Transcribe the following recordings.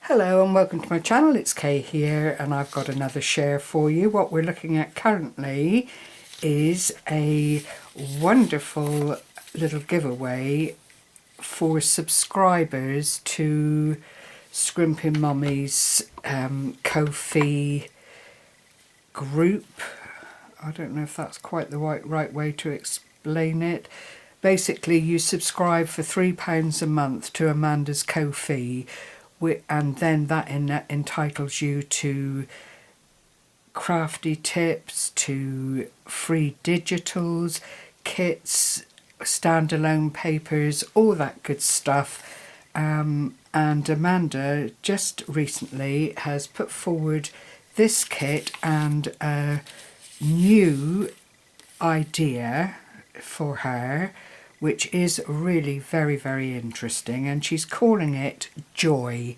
Hello and welcome to my channel. It's Kay here and I've got another share for you. What we're looking at currently is a wonderful little giveaway for subscribers to Scrimpingmommy's Ko-fi group. I don't know if that's quite the right way to explain it. Basically, you subscribe for £3 a month to Amanda's Ko-fi, and then that entitles you to crafty tips, to free digitals, kits, standalone papers, all that good stuff. And Amanda just recently has put forward this kit and a new idea for her, which is really very interesting, and she's calling it J.O.Y,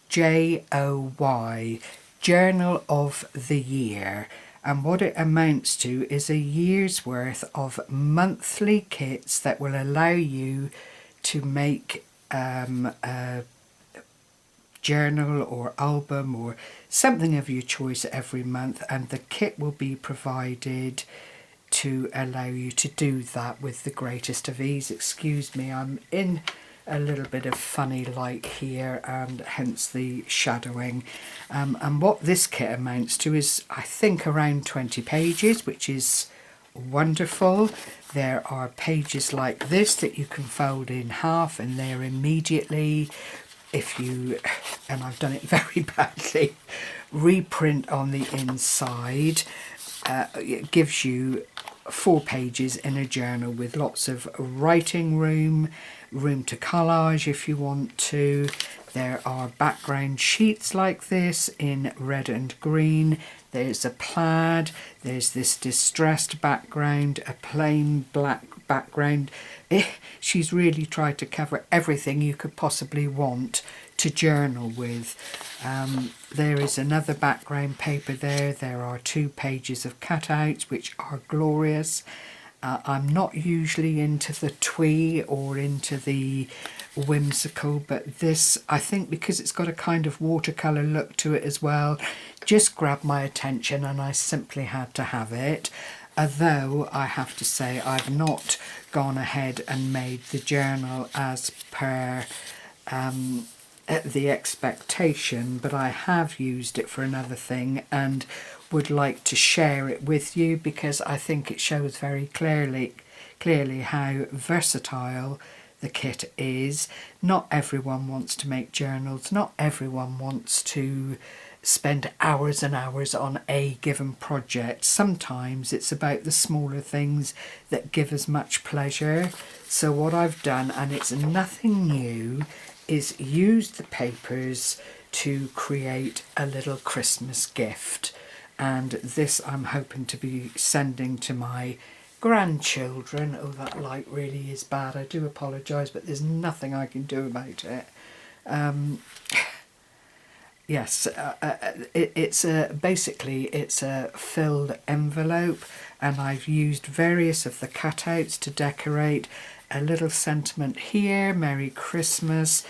J-O-Y, Journal of the Year. And what it amounts to is a year's worth of monthly kits that will allow you to make a journal or album or something of your choice every month, and the kit will be provided to allow you to do that with the greatest of ease. Excuse me, I'm in a little bit of funny light here and hence the shadowing. And what this kit amounts to is, I think, around 20 pages, which is wonderful. There are pages like this that you can fold in half and they're immediately, if you, and I've done it very badly, reprint on the inside. It gives you 4 pages in a journal with lots of writing room to collage if you want to. There are background sheets like this in red and green. There's a plaid, there's this distressed background, a plain black background. She's really tried to cover everything you could possibly want to journal with. There is another background paper there. There are 2 pages of cutouts which are glorious. I'm not usually into the twee or into the whimsical, but this, I think, because it's got a kind of watercolour look to it as well, just grabbed my attention and I simply had to have it. Although I have to say I've not gone ahead and made the journal as per the expectation, but I have used it for another thing and would like to share it with you because I think it shows very clearly how versatile the kit is. Not everyone wants to make journals, not everyone wants to spend hours and hours on a given project. Sometimes it's about the smaller things that give us much pleasure. So what I've done, and it's nothing new, is use the papers to create a little Christmas gift. And this I'm hoping to be sending to my grandchildren. Oh, that light really is bad. I do apologise, but there's nothing I can do about it. Yes, basically it's a filled envelope, and I've used various of the cutouts to decorate. A little sentiment here, Merry Christmas,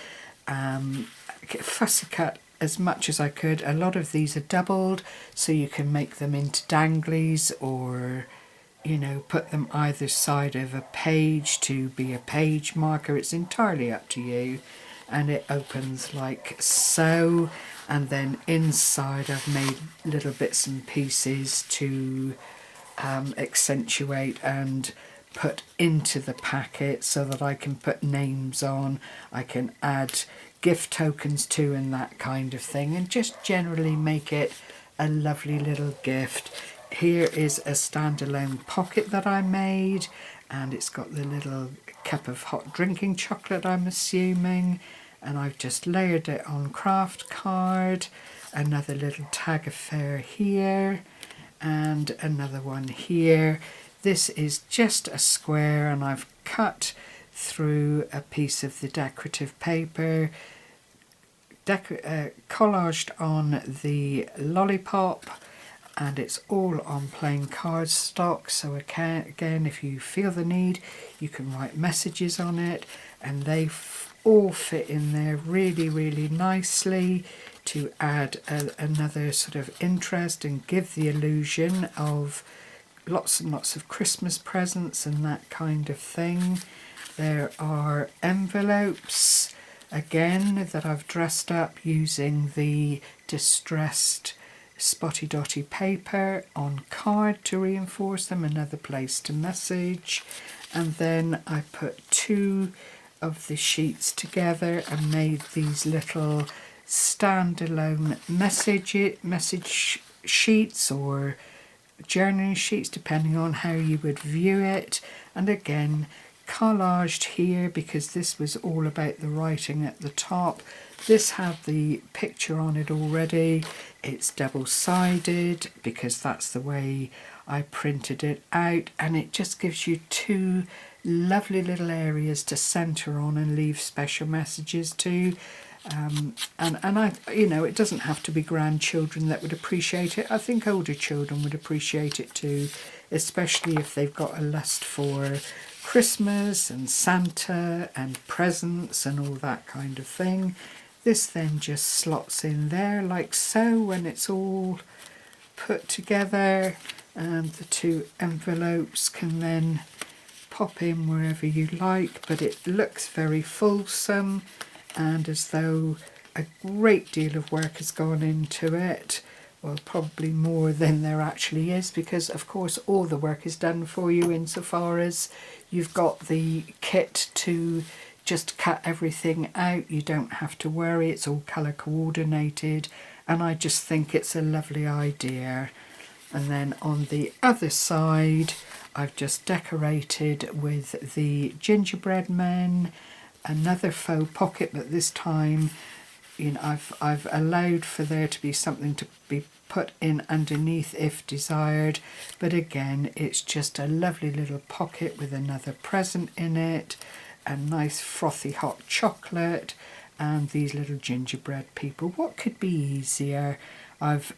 fussy cut as much as I could. A lot of these are doubled, so you can make them into danglies or, you know, put them either side of a page to be a page marker. It's entirely up to you. And it opens like so, and then inside I've made little bits and pieces to accentuate and put into the packet so that I can put names on, I can add gift tokens to and that kind of thing, and just generally make it a lovely little gift. Here is a standalone pocket that I made, and it's got the little cup of hot drinking chocolate, I'm assuming, and I've just layered it on craft card. Another little tag affair here and another one here. This is just a square, and I've cut through a piece of the decorative paper, collaged on the lollipop, and it's all on plain cardstock. So again, if you feel the need, you can write messages on it, and they all fit in there really, really nicely to add another sort of interest and give the illusion of lots and lots of Christmas presents and that kind of thing. There are envelopes again that I've dressed up using the distressed spotty dotty paper on card to reinforce them, another place to message. And then I put two of the sheets together and made these little standalone message sheets or journaling sheets, depending on how you would view it. And again, collaged here because this was all about the writing at the top. This had the picture on it already. It's double-sided because that's the way I printed it out, and it just gives you two lovely little areas to centre on and leave special messages to. And I, it doesn't have to be grandchildren that would appreciate it. I think older children would appreciate it too, especially if they've got a lust for Christmas and Santa and presents and all that kind of thing. This then just slots in there like so when it's all put together, and the two envelopes can then pop in wherever you like, but it looks very fulsome and as though a great deal of work has gone into it. Well, probably more than there actually is, because of course all the work is done for you insofar as you've got the kit to just cut everything out. You don't have to worry, it's all colour coordinated, and I just think it's a lovely idea. And then on the other side I've just decorated with the gingerbread men, another faux pocket, but this time I've allowed for there to be something to be put in underneath if desired, but again it's just a lovely little pocket with another present in it, a nice frothy hot chocolate, and these little gingerbread people. What could be easier? I've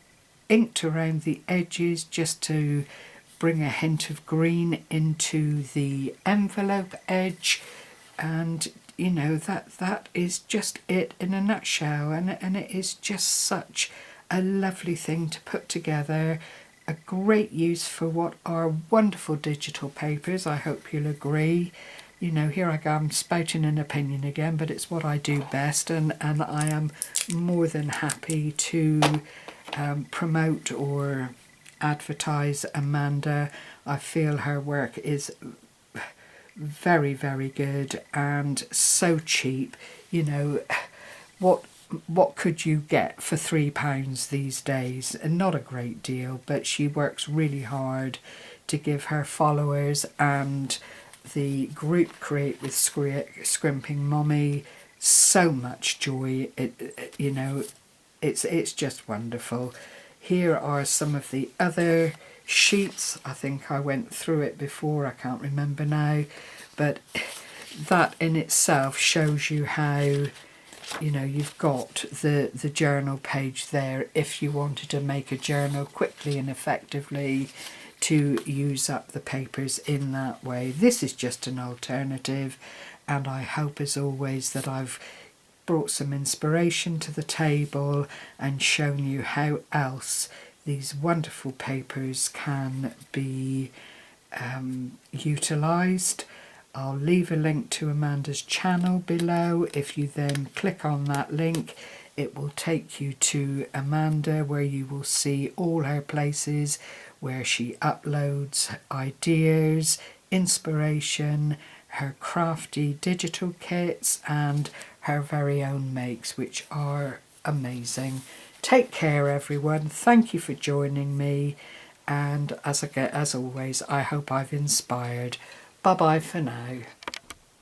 inked around the edges just to bring a hint of green into the envelope edge, and that is just it in a nutshell, and it is just such a lovely thing to put together. A great use for what are wonderful digital papers, I hope you'll agree. Here I go, I'm spouting an opinion again, but it's what I do best, and I am more than happy to promote or advertise Amanda. I feel her work is very, very good and so cheap. What could you get for £3 these days? And not a great deal, but she works really hard to give her followers and the group Create with Scrimpingmommy so much joy. It's just wonderful. Here are some of the other sheets. I think I went through it before, I can't remember now, but that in itself shows you how you've got the journal page there if you wanted to make a journal quickly and effectively to use up the papers in that way. This is just an alternative, and I hope as always that I've brought some inspiration to the table and shown you how else these wonderful papers can be utilised. I'll leave a link to Amanda's channel below. If you then click on that link, it will take you to Amanda, where you will see all her places where she uploads ideas, inspiration, her crafty digital kits, and her very own makes, which are amazing. Take care, everyone. Thank you for joining me, and as always, I hope I've inspired. Bye bye for now.